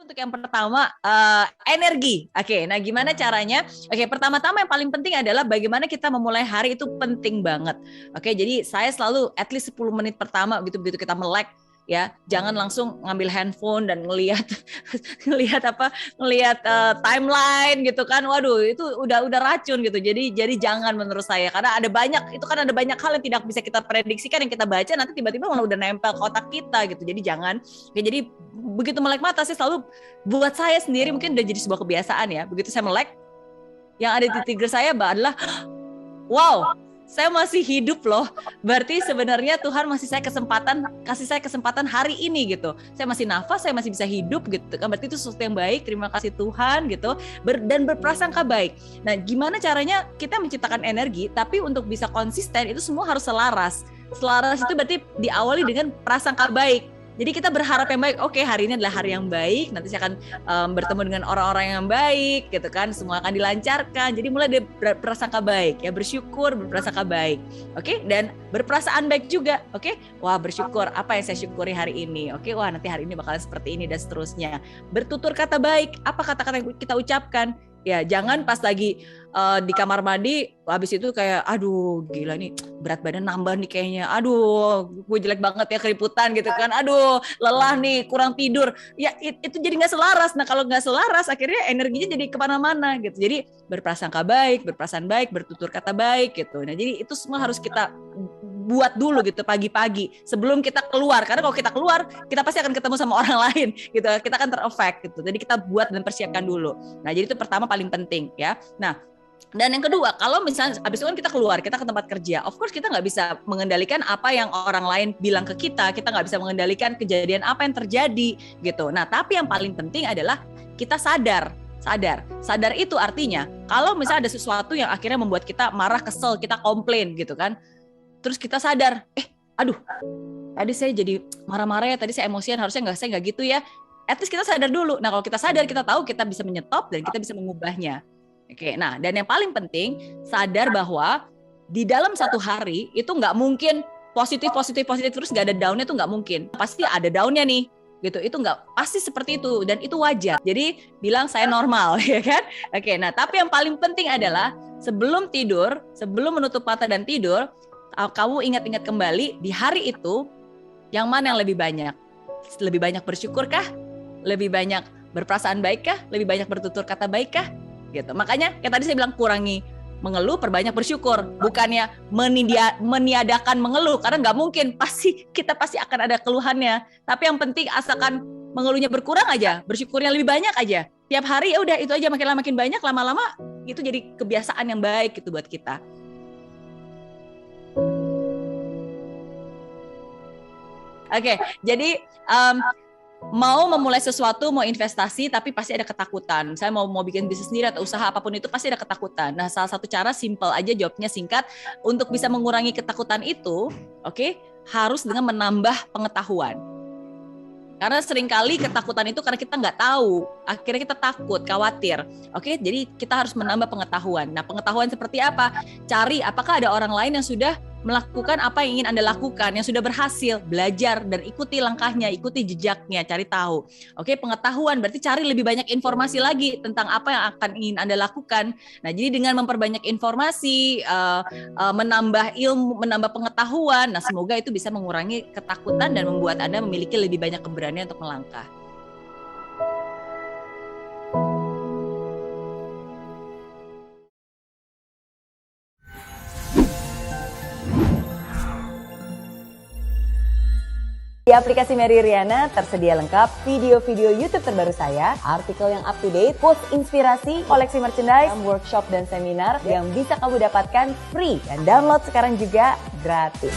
Untuk yang pertama, energi. Oke, nah gimana caranya? Oke, pertama-tama yang paling penting adalah bagaimana kita memulai hari itu penting banget. Oke, jadi saya selalu at least 10 menit pertama begitu kita melek, ya, jangan langsung ngambil handphone dan ngelihat timeline gitu kan. Waduh, itu udah racun gitu. Jadi jangan menurut saya, karena ada banyak hal yang tidak bisa kita prediksikan, yang kita baca nanti tiba-tiba malah udah nempel ke otak kita gitu. Jadi jangan. Ya, jadi begitu melek mata sih selalu, buat saya sendiri mungkin udah jadi sebuah kebiasaan ya. Begitu saya melek, yang ada di trigger saya adalah wow, saya masih hidup loh. Berarti sebenarnya Tuhan kasih saya kesempatan hari ini gitu. Saya masih nafas, saya masih bisa hidup gitu kan. Berarti itu sesuatu yang baik. Terima kasih Tuhan gitu. Dan berprasangka baik. Nah, gimana caranya kita menciptakan energi, tapi untuk bisa konsisten itu semua harus selaras. Selaras itu berarti diawali dengan prasangka baik. Jadi kita berharap yang baik. Oke, hari ini adalah hari yang baik. Nanti saya akan bertemu dengan orang-orang yang baik, gitu kan. Semua akan dilancarkan. Jadi mulai dari berprasangka baik, ya, bersyukur, berprasangka baik. Oke, dan berperasaan baik juga. Oke, wah, bersyukur. Apa yang saya syukuri hari ini? Oke, wah, nanti hari ini bakalan seperti ini dan seterusnya. Bertutur kata baik. Apa kata-kata yang kita ucapkan? Ya, jangan pas lagi di kamar mandi, habis itu kayak, aduh gila nih berat badan nambah nih kayaknya, aduh gue jelek banget ya keriputan gitu kan, aduh lelah nih, kurang tidur. Ya itu jadi gak selaras. Nah kalau gak selaras akhirnya energinya jadi kemana-mana gitu. Jadi berprasangka baik, berperasaan baik, bertutur kata baik gitu. Nah jadi itu semua harus kita buat dulu gitu pagi-pagi sebelum kita keluar, karena kalau kita keluar kita pasti akan ketemu sama orang lain gitu, kita akan terefek gitu. Jadi kita buat dan persiapkan dulu. Nah jadi itu pertama paling penting ya. Nah dan yang kedua, kalau misalnya abis itu kan kita keluar, kita ke tempat kerja, of course kita nggak bisa mengendalikan apa yang orang lain bilang ke kita nggak bisa mengendalikan kejadian apa yang terjadi gitu. Nah tapi yang paling penting adalah kita sadar itu artinya kalau misalnya ada sesuatu yang akhirnya membuat kita marah, kesel, kita komplain gitu kan, terus kita sadar, aduh tadi saya jadi marah-marah ya, tadi saya emosian, harusnya saya nggak gitu ya. At least kita sadar dulu. Nah kalau kita sadar, kita tahu kita bisa menyetop dan kita bisa mengubahnya. Oke, nah dan yang paling penting sadar bahwa di dalam satu hari itu nggak mungkin positif terus nggak ada downnya, itu nggak mungkin. Pasti ada downnya nih, gitu. Itu nggak pasti seperti itu dan itu wajar. Jadi bilang saya normal, ya kan? Oke, nah tapi yang paling penting adalah sebelum tidur, sebelum menutup mata dan tidur, kamu ingat-ingat kembali di hari itu yang mana yang lebih banyak? Lebih banyak bersyukurkah? Lebih banyak berperasaan baikkah? Lebih banyak bertutur kata baikkah? Gitu. Makanya kayak tadi saya bilang, kurangi mengeluh, perbanyak bersyukur. Bukannya meniadakan mengeluh, karena nggak mungkin, kita pasti akan ada keluhannya. Tapi yang penting asalkan mengeluhnya berkurang aja, bersyukurnya lebih banyak aja. Tiap hari ya udah itu aja, makin lama makin banyak, lama-lama itu jadi kebiasaan yang baik gitu buat kita. Oke, jadi mau memulai sesuatu, mau investasi, tapi pasti ada ketakutan. Saya mau bikin bisnis sendiri atau usaha apapun itu pasti ada ketakutan. Nah, salah satu cara simple aja, jawabnya singkat. Untuk bisa mengurangi ketakutan itu, harus dengan menambah pengetahuan. Karena seringkali ketakutan itu karena kita nggak tahu, akhirnya kita takut, khawatir. Jadi kita harus menambah pengetahuan. Nah, pengetahuan seperti apa? Cari apakah ada orang lain yang sudah melakukan apa yang ingin Anda lakukan, yang sudah berhasil, belajar dan ikuti langkahnya, ikuti jejaknya, cari tahu. Pengetahuan berarti cari lebih banyak informasi lagi tentang apa yang ingin Anda lakukan. Nah, jadi dengan memperbanyak informasi, menambah ilmu, menambah pengetahuan, nah semoga itu bisa mengurangi ketakutan dan membuat Anda memiliki lebih banyak keberanian untuk melangkah. Di aplikasi Mary Riana tersedia lengkap video-video YouTube terbaru saya, artikel yang up to date, quotes inspirasi, koleksi merchandise, workshop dan seminar yang bisa kamu dapatkan free dan download sekarang juga gratis.